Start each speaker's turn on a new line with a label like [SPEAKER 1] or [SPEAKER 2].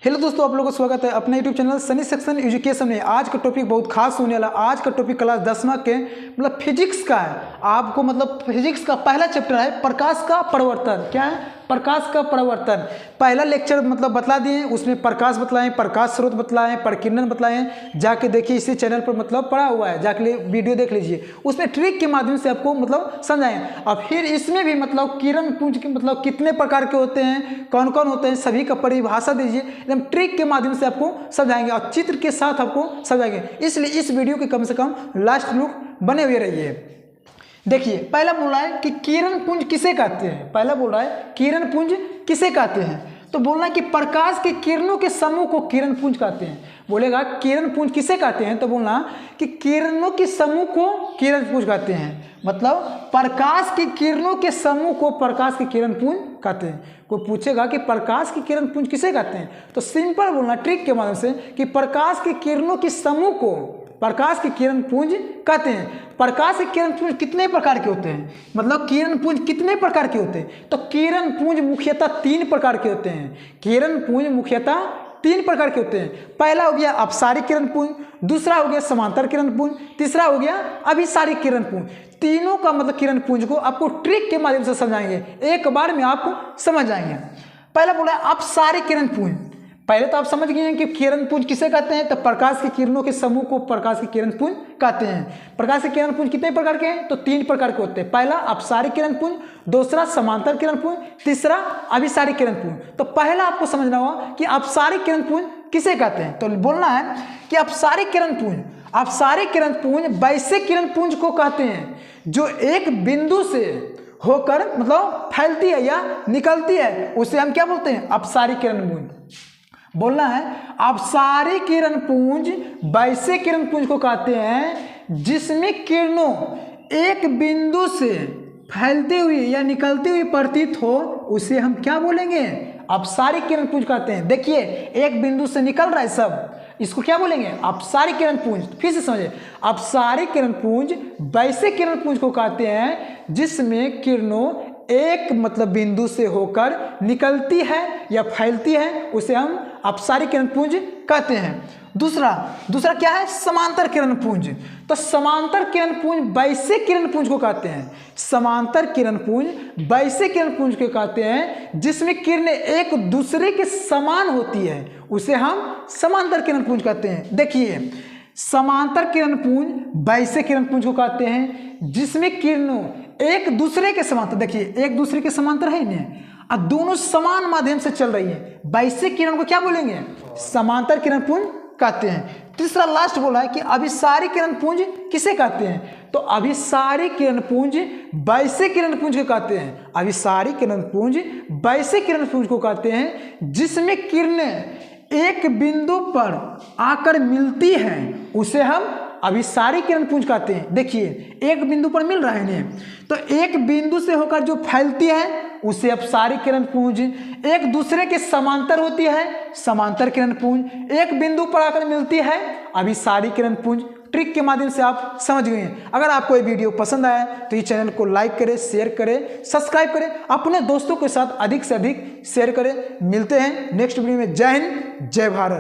[SPEAKER 1] Hello दोस्तों, आप लोगों का स्वागत है अपने YouTube channel Sunny section education में। आज का टॉपिक बहुत खास होने वाला। आज का टॉपिक क्लास 10वां के मतलब फिजिक्स का है। आपको मतलब फिजिक्स का पहला चैप्टर है प्रकाश का परावर्तन। क्या है? प्रकाश का परावर्तन। पहला लेक्चर मतलब बतला दिए, उसमें प्रकाश बतलाएं, प्रकाश स्रोत बतलाएं, प्रकीर्णन बतलाएं। जाके देखिए, इसी चैनल पर मतलब पड़ा हुआ है, जाके वीडियो देख लीजिए। उसमें ट्रिक के माध्यम से आपको मतलब समझाएं। और फिर इसमें भी मतलब किरण पुंज के मतलब कितने प्रकार के होते हैं, कौन कौन होते हैं, सभी का परिभाषा दीजिए। एकदम ट्रिक के माध्यम से आपको समझाएंगे और चित्र के साथ आपको समझाएंगे। इसलिए इस वीडियो के कम से कम लास्ट लुक बने हुए रहिए। देखिए, पहला बोल रहा है कि किरण पुंज किसे कहते हैं। पहला बोल रहा है किरण पुंज किसे कहते हैं, तो बोलना है कि प्रकाश के किरणों के समूह को किरण पुंज कहते हैं। बोलेगा किरण पुंज किसे कहते हैं, तो बोलना कि किरणों के समूह को किरण पुंज कहते हैं। मतलब प्रकाश की किरणों के समूह को प्रकाश की किरण पुंज कहते हैं। कोई पूछेगा कि प्रकाश की किरण पुंज किसे कहते हैं, तो सिंपल बोलना ट्रिक के माध्यम से कि प्रकाश की किरणों के समूह को प्रकाश की किरण पुंज कहते हैं। प्रकाश के किरण पुंज कितने प्रकार के होते हैं, मतलब किरण पुंज कितने प्रकार के होते हैं, तो किरण पुंज मुख्यतः 3 प्रकार के होते हैं। किरण पुंज मुख्यतः 3 प्रकार के होते हैं। पहला हो गया अपसारिक किरण पुंज, दूसरा हो गया समांतर किरण पुंज, तीसरा हो गया अभिसारिक किरण पुंज। तीनों का मतलब किरण पुंज को आपको ट्रिक के माध्यम से समझाएंगे, एक बार में आपको समझ जाएंगे। पहला बोला अपसारिक किरण पुंज। पहले तो आप समझ गए हैं कि किरण पुंज किसे कहते हैं, तो प्रकाश की किरणों के समूह को प्रकाश की किरण पुंज कहते हैं। प्रकाश के किरण पुंज कितने प्रकार के हैं, तो 3 प्रकार के होते हैं। पहला अपसारिक किरण पुंज, दूसरा समांतर किरण पुंज, तीसरा अभिसारिक किरण पुंज। तो पहला आपको समझना होगा कि अपसारिक किरण पुंज किसे कहते हैं, तो बोलना है कि अपसारिक किरण पुंज वैसे किरण पुंज को कहते हैं जो एक बिंदु से होकर मतलब फैलती है या निकलती है, उसे हम क्या बोलते हैं, अपसारिक किरण पुंज। बोलना है अपसारिक किरण पुंज वैसे किरण पुंज को कहते हैं जिसमें किरणों एक बिंदु से फैलती हुई या निकलती हुई प्रतीत हो, उसे हम क्या बोलेंगे, अपसारिक किरण पुंज कहते हैं। देखिए, एक बिंदु से निकल रहा है सब, इसको क्या बोलेंगे, अपसारिक किरण पुंज। फिर से समझिए, अपसारिक किरण पुंज वैसे किरण पुंज को कहते हैं जिसमें किरणों एक मतलब बिंदु से होकर निकलती है या फैलती है, उसे हम अपसारिक किरण पुंज कहते हैं। दूसरा क्या है, समांतर किरण पुंज। तो समांतर किरण पुंज वैसे किरण पुंज को कहते हैं, समांतर किरण पुंज वैसे किरण पुंज को कहते हैं जिसमें किरणें एक दूसरे के समान होती है, उसे हम समांतर किरण पुंज कहते हैं। देखिए, समांतर किरण पुंज वैसे किरण पुंज को कहते हैं जिसमें किरणों एक दूसरे के समांतर, देखिए एक दूसरे के समांतर है नहीं, और दोनों समान माध्यम से चल रही है, वैसे किरण को क्या बोलेंगे, समांतर किरण पुंज कहते हैं। तीसरा लास्ट बोला है कि अभिसारिक किरण पुंज किसे कहते हैं, तो अभिसारिक किरण पुंज वैसे किरण पुंज को कहते हैं। अभिसारिक किरण पुंज वैसे किरण पुंज को कहते हैं जिसमें किरणें एक बिंदु पर आकर मिलती हैं, उसे हम अभिसारिक किरण पुंज कहते हैं। देखिए, एक बिंदु पर मिल रहा है नहीं, तो एक बिंदु से होकर जो फैलती है उसे अपसारिक किरण पुंज, एक दूसरे के समांतर होती है समांतर किरण पुंज, एक बिंदु पर आकर मिलती है अभिसारिक किरण पुंज। ट्रिक के माध्यम से आप समझ गए हैं। अगर आपको ये वीडियो पसंद आया तो इस चैनल को लाइक करें, शेयर करें, सब्सक्राइब करें, अपने दोस्तों के साथ अधिक से अधिक शेयर करें। मिलते हैं नेक्स्ट वीडियो में। जय हिंद, जय भारत।